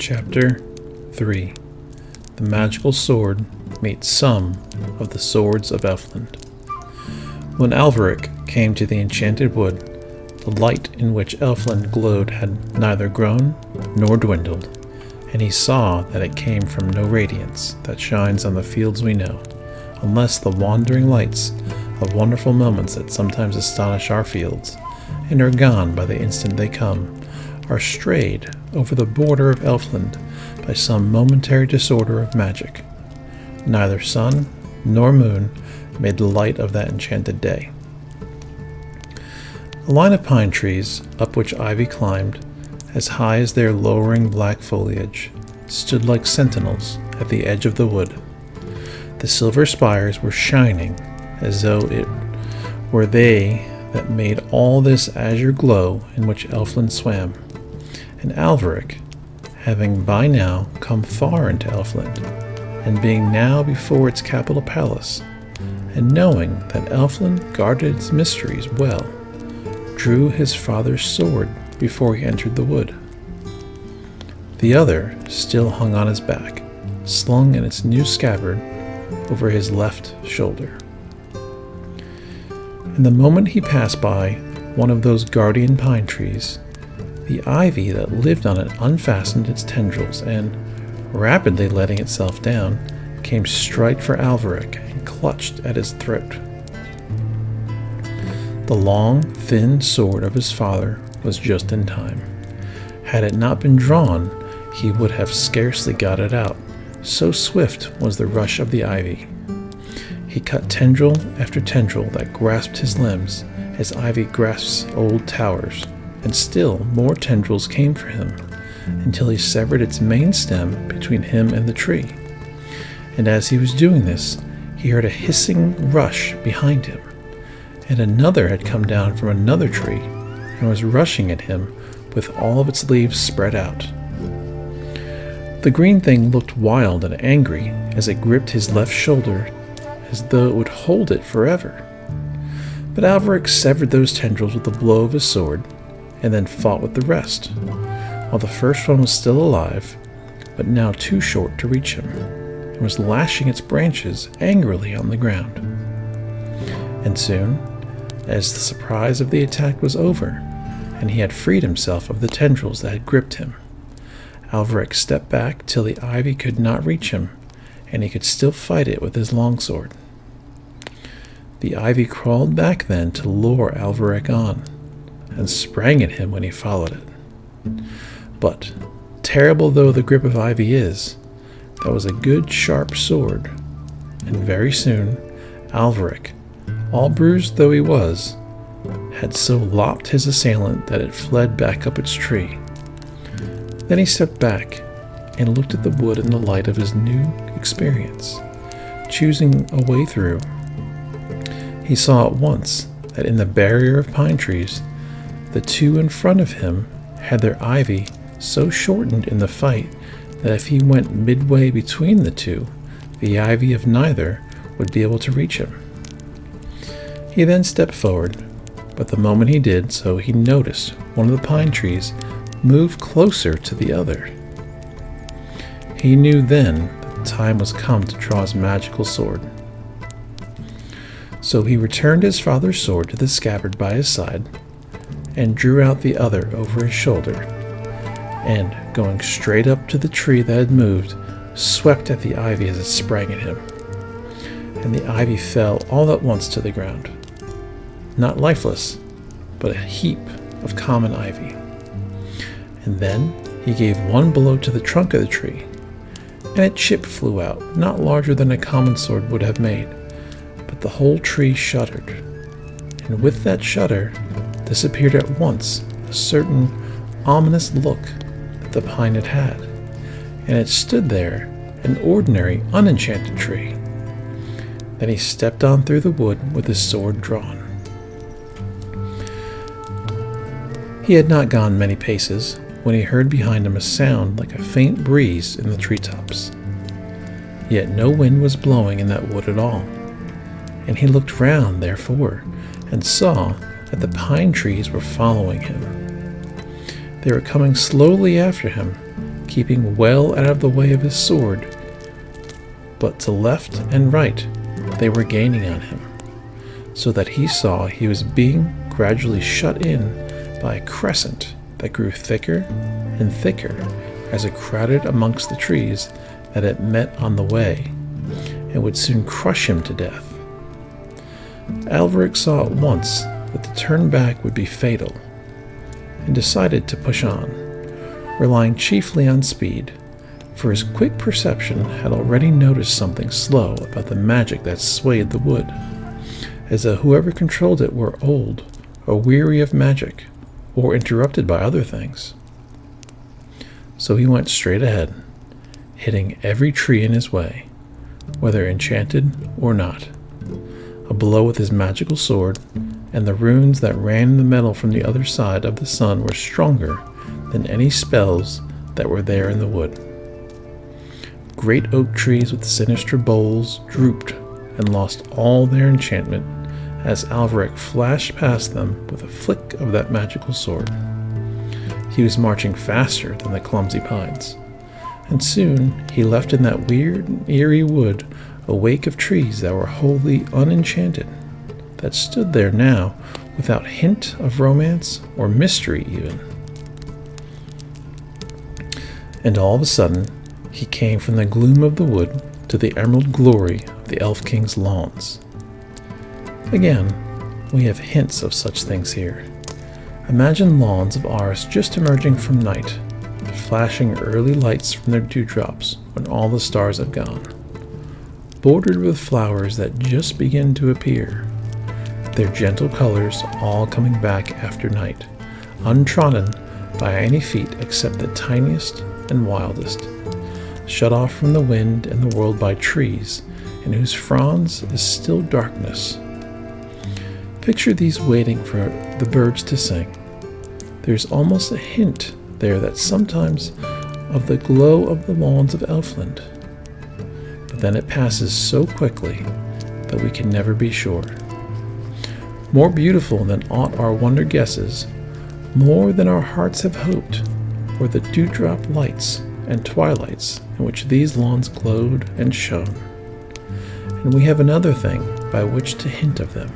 Chapter 3 The Magical Sword Meets Some of the Swords of Elfland. When Alveric came to the enchanted wood, the light in which Elfland glowed had neither grown nor dwindled, and he saw that it came from no radiance that shines on the fields we know, unless the wandering lights of wonderful moments that sometimes astonish our fields, and are gone by the instant they come, are strayed over the border of Elfland by some momentary disorder of magic. Neither sun nor moon made the light of that enchanted day. A line of pine trees, up which ivy climbed, as high as their lowering black foliage, stood like sentinels at the edge of the wood. The silver spires were shining as though it were they that made all this azure glow in which Elfland swam. And Alveric, having by now come far into Elfland, and being now before its capital palace, and knowing that Elfland guarded its mysteries well, drew his father's sword before he entered the wood. The other still hung on his back, slung in its new scabbard over his left shoulder. And the moment he passed by one of those guardian pine trees, the ivy that lived on it unfastened its tendrils and, rapidly letting itself down, came straight for Alveric and clutched at his throat. The long, thin sword of his father was just in time. Had it not been drawn, he would have scarcely got it out, so swift was the rush of the ivy. He cut tendril after tendril that grasped his limbs, as ivy grasps old towers, and still more tendrils came for him, until he severed its main stem between him and the tree. And as he was doing this, he heard a hissing rush behind him, and another had come down from another tree, and was rushing at him with all of its leaves spread out. The green thing looked wild and angry as it gripped his left shoulder, as though it would hold it forever. But Alveric severed those tendrils with a blow of his sword, and then fought with the rest, while the first one was still alive, but now too short to reach him, and was lashing its branches angrily on the ground. And soon, as the surprise of the attack was over, and he had freed himself of the tendrils that had gripped him, Alveric stepped back till the ivy could not reach him, and he could still fight it with his longsword. The ivy crawled back then to lure Alveric on, and sprang at him when he followed it. But, terrible though the grip of ivy is, that was a good sharp sword, and very soon Alveric, all bruised though he was, had so lopped his assailant that it fled back up its tree. Then he stepped back and looked at the wood in the light of his new experience, choosing a way through. He saw at once that in the barrier of pine trees, the two in front of him had their ivy so shortened in the fight that if he went midway between the two, the ivy of neither would be able to reach him. He then stepped forward, but the moment he did so, he noticed one of the pine trees move closer to the other. He knew then that the time was come to draw his magical sword. So he returned his father's sword to the scabbard by his side, and drew out the other over his shoulder, and, going straight up to the tree that had moved, swept at the ivy as it sprang at him. And the ivy fell all at once to the ground, not lifeless, but a heap of common ivy. And then he gave one blow to the trunk of the tree, and a chip flew out, not larger than a common sword would have made, but the whole tree shuddered. And with that shudder disappeared at once a certain ominous look that the pine had had, and it stood there, an ordinary, unenchanted tree. Then he stepped on through the wood with his sword drawn. He had not gone many paces when he heard behind him a sound like a faint breeze in the treetops. Yet no wind was blowing in that wood at all, and he looked round, therefore, and saw that the pine trees were following him. They were coming slowly after him, keeping well out of the way of his sword, but to left and right they were gaining on him, so that he saw he was being gradually shut in by a crescent that grew thicker and thicker as it crowded amongst the trees that it met on the way, and would soon crush him to death. Alveric saw at once that the turn back would be fatal, and decided to push on, relying chiefly on speed, for his quick perception had already noticed something slow about the magic that swayed the wood, as though whoever controlled it were old, or weary of magic, or interrupted by other things. So he went straight ahead, hitting every tree in his way, whether enchanted or not. A blow with his magical sword, and the runes that ran in the metal from the other side of the sun were stronger than any spells that were there in the wood. Great oak trees with sinister boles drooped and lost all their enchantment as Alveric flashed past them with a flick of that magical sword. He was marching faster than the clumsy pines, and soon he left in that weird and eerie wood a wake of trees that were wholly unenchanted, that stood there now without hint of romance or mystery even. And all of a sudden he came from the gloom of the wood to the emerald glory of the Elf King's lawns. Again, we have hints of such things here. Imagine lawns of ours just emerging from night, flashing early lights from their dewdrops when all the stars have gone, bordered with flowers that just begin to appear, their gentle colors all coming back after night, untrodden by any feet except the tiniest and wildest, shut off from the wind and the world by trees, in whose fronds is still darkness. Picture these waiting for the birds to sing. There's almost a hint there that sometimes of the glow of the lawns of Elfland, but then it passes so quickly that we can never be sure. More beautiful than aught our wonder guesses, more than our hearts have hoped, were the dewdrop lights and twilights in which these lawns glowed and shone. And we have another thing by which to hint of them.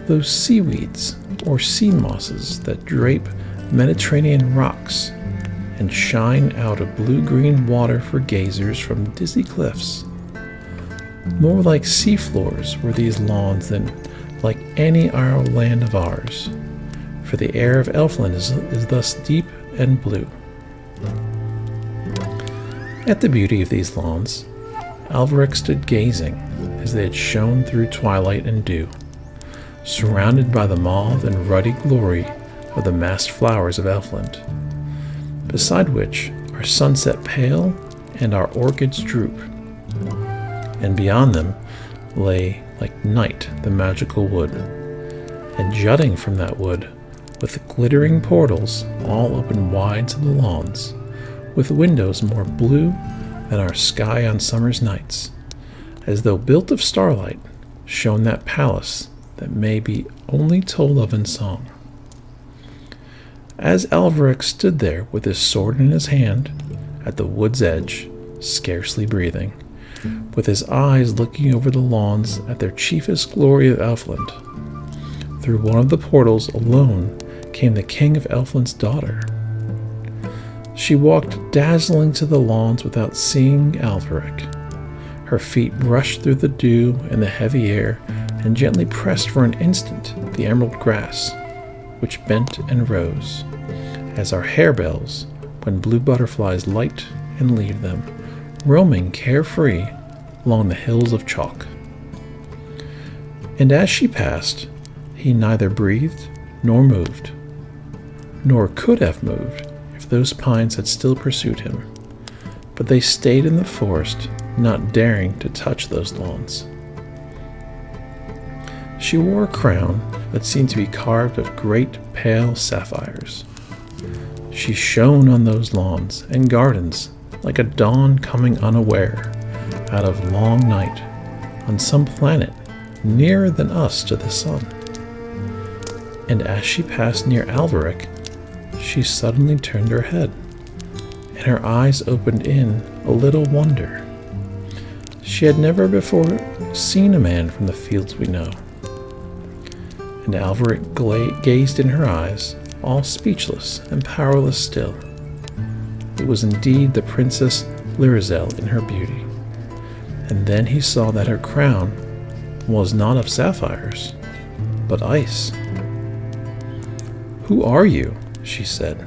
Those seaweeds or sea mosses that drape Mediterranean rocks and shine out of blue-green water for gazers from dizzy cliffs. More like sea floors were these lawns than like any isle land of ours, for the air of Elfland is thus deep and blue. At the beauty of these lawns, Alveric stood gazing as they had shone through twilight and dew, surrounded by the mauve and ruddy glory of the massed flowers of Elfland, beside which our sunset pale and our orchids droop, and beyond them lay like night the magical wood, and jutting from that wood, with glittering portals all open wide to the lawns, with windows more blue than our sky on summer's nights, as though built of starlight, shone that palace that may be only told of in song. As Alveric stood there with his sword in his hand, at the wood's edge, scarcely breathing, with his eyes looking over the lawns at their chiefest glory of Elfland, through one of the portals alone came the King of Elfland's daughter. She walked dazzling to the lawns without seeing Alveric. Her feet brushed through the dew and the heavy air, and gently pressed for an instant the emerald grass, which bent and rose, as our harebells when blue butterflies light and leave them, roaming carefree along the hills of chalk. And as she passed, he neither breathed nor moved, nor could have moved if those pines had still pursued him, but they stayed in the forest, not daring to touch those lawns. She wore a crown that seemed to be carved of great pale sapphires. She shone on those lawns and gardens like a dawn coming unaware out of long night on some planet nearer than us to the sun. And as she passed near Alveric, she suddenly turned her head, and her eyes opened in a little wonder. She had never before seen a man from the fields we know. And Alveric gazed in her eyes, all speechless and powerless still. It was indeed the Princess Florizel in her beauty. And then he saw that her crown was not of sapphires, but ice. "Who are you?" she said,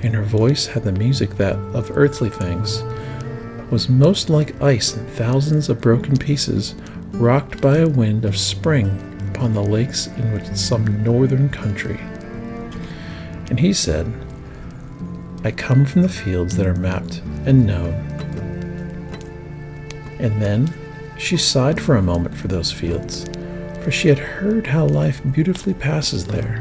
and her voice had the music that, of earthly things, was most like ice in thousands of broken pieces rocked by a wind of spring upon the lakes in some northern country. And he said, "I come from the fields that are mapped and known." And then she sighed for a moment for those fields, for she had heard how life beautifully passes there,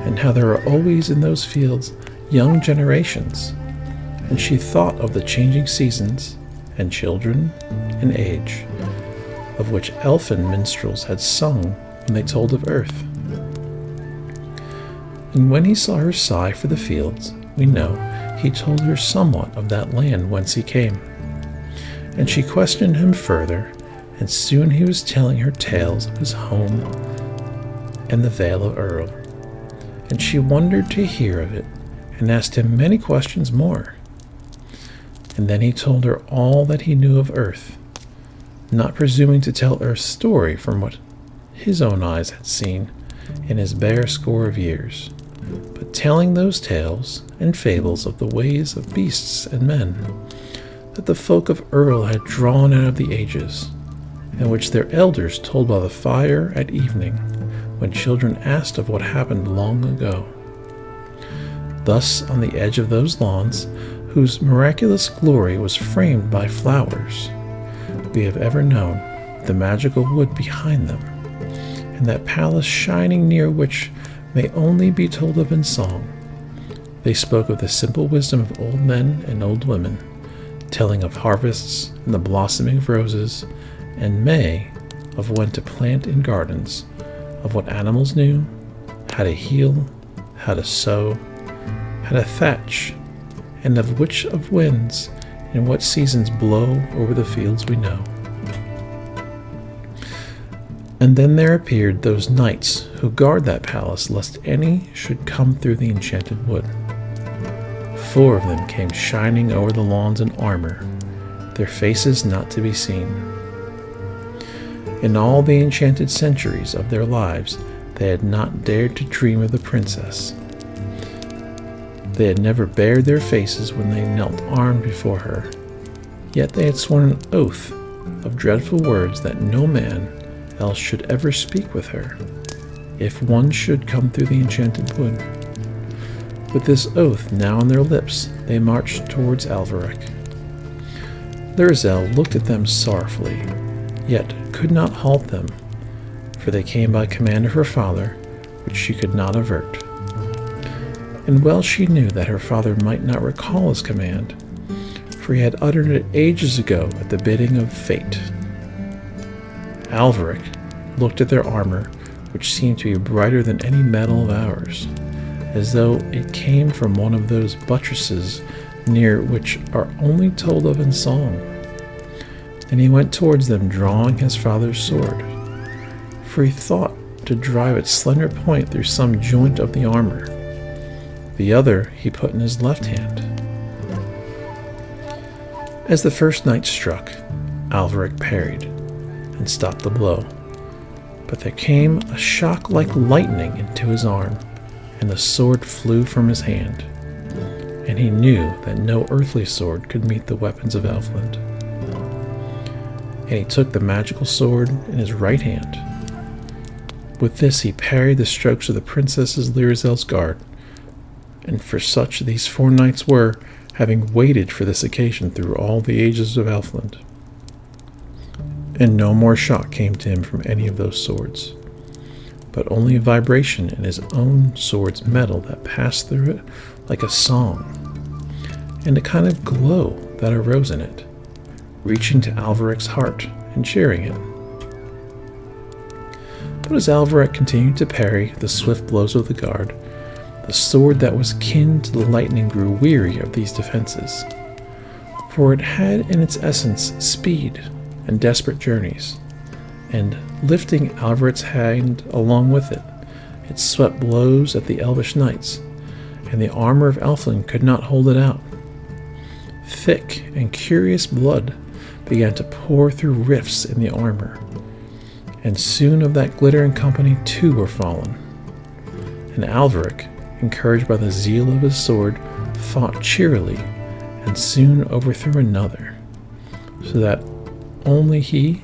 and how there are always in those fields young generations, and she thought of the changing seasons, and children, and age, of which elfin minstrels had sung when they told of earth. And when he saw her sigh for the fields, we know he told her somewhat of that land whence he came. And she questioned him further, and soon he was telling her tales of his home and the Vale of Earl. And she wondered to hear of it, and asked him many questions more. And then he told her all that he knew of Earth, not presuming to tell Earth's story from what his own eyes had seen in his bare score of years, but telling those tales and fables of the ways of beasts and men that the folk of Earl had drawn out of the ages, and which their elders told by the fire at evening, when children asked of what happened long ago. Thus, on the edge of those lawns, whose miraculous glory was framed by flowers, we have ever known the magical wood behind them, and that palace shining near which may only be told of in song. They spoke of the simple wisdom of old men and old women, telling of harvests and the blossoming of roses, and May, of when to plant in gardens, of what animals knew, how to heal, how to sow, how to thatch, and of which of winds and what seasons blow over the fields we know. And then there appeared those knights who guard that palace lest any should come through the enchanted wood. 4 of them came shining over the lawns in armor, their faces not to be seen. In all the enchanted centuries of their lives, they had not dared to dream of the princess. They had never bared their faces when they knelt armed before her, yet they had sworn an oath of dreadful words that no man else should ever speak with her, if one should come through the enchanted wood. With this oath now on their lips, they marched towards Alveric. Florizel looked at them sorrowfully, yet could not halt them, for they came by command of her father, which she could not avert. And well she knew that her father might not recall his command, for he had uttered it ages ago at the bidding of fate. Alveric looked at their armor, which seemed to be brighter than any metal of ours, as though it came from one of those buttresses near which are only told of in song. And he went towards them drawing his father's sword, for he thought to drive its slender point through some joint of the armor. The other he put in his left hand. As the first knight struck, Alveric parried and stopped the blow, but there came a shock like lightning into his arm, and the sword flew from his hand, and he knew that no earthly sword could meet the weapons of Elfland. And he took the magical sword in his right hand. With this he parried the strokes of the Princess Florizel's guard, and for such these 4 knights were, having waited for this occasion through all the ages of Elfland. And no more shock came to him from any of those swords, but only a vibration in his own sword's metal that passed through it like a song, and a kind of glow that arose in it, reaching to Alveric's heart and cheering him. But as Alveric continued to parry the swift blows of the guard, the sword that was kin to the lightning grew weary of these defenses, for it had in its essence speed and desperate journeys, and lifting Alvaret's hand along with it, it swept blows at the elvish knights, and the armor of Elfland could not hold it out. Thick and curious blood began to pour through rifts in the armor, and soon of that glittering company two were fallen. And Alvaric, encouraged by the zeal of his sword, fought cheerily, and soon overthrew another, so that only he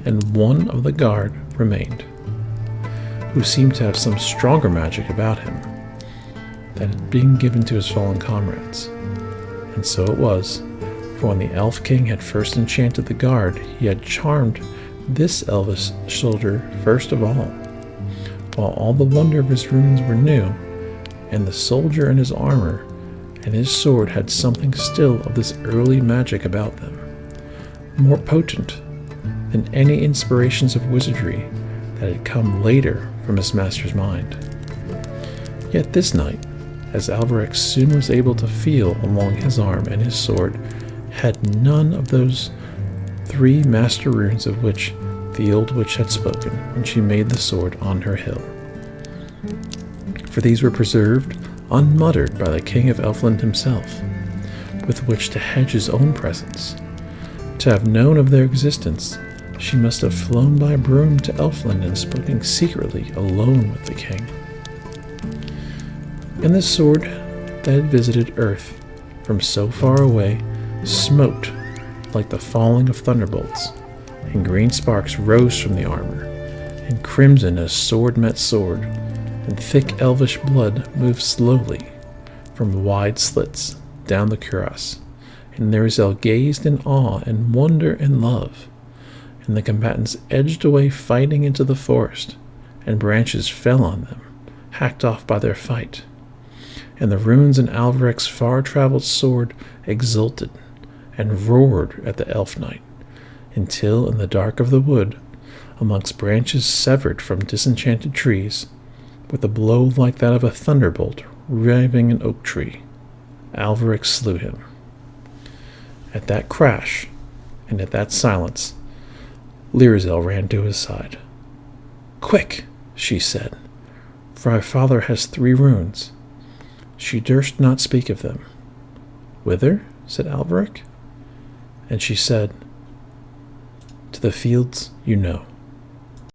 and one of the guard remained, who seemed to have some stronger magic about him that had been given to his fallen comrades. And so it was, for when the Elf King had first enchanted the guard, he had charmed this elvish soldier first of all, while all the wonder of his runes were new, and the soldier and his armor and his sword had something still of this early magic about them, more potent than any inspirations of wizardry that had come later from his master's mind. Yet this night, as Alvaric soon was able to feel along his arm and his sword, had none of those three master runes of which the old witch had spoken when she made the sword on her hill. For these were preserved unmuttered by the King of Elfland himself, with which to hedge his own presence. To have known of their existence, she must have flown by broom to Elfland and spoken secretly alone with the king. And the sword that had visited earth from so far away smote like the falling of thunderbolts, and green sparks rose from the armor, and crimson as sword met sword, and thick elvish blood moved slowly from wide slits down the cuirass, and Nerizelle gazed in awe and wonder and love, and the combatants edged away fighting into the forest, and branches fell on them, hacked off by their fight, and the runes in Alvaric's far-traveled sword exulted and roared at the elf knight, until in the dark of the wood, amongst branches severed from disenchanted trees, with a blow like that of a thunderbolt riving an oak tree, Alvaric slew him. At that crash, and at that silence, Lyrizel ran to his side. "Quick," she said, "for my father has 3 runes." She durst not speak of them. "Whither?" said Alvaric. And she said, "To the fields you know."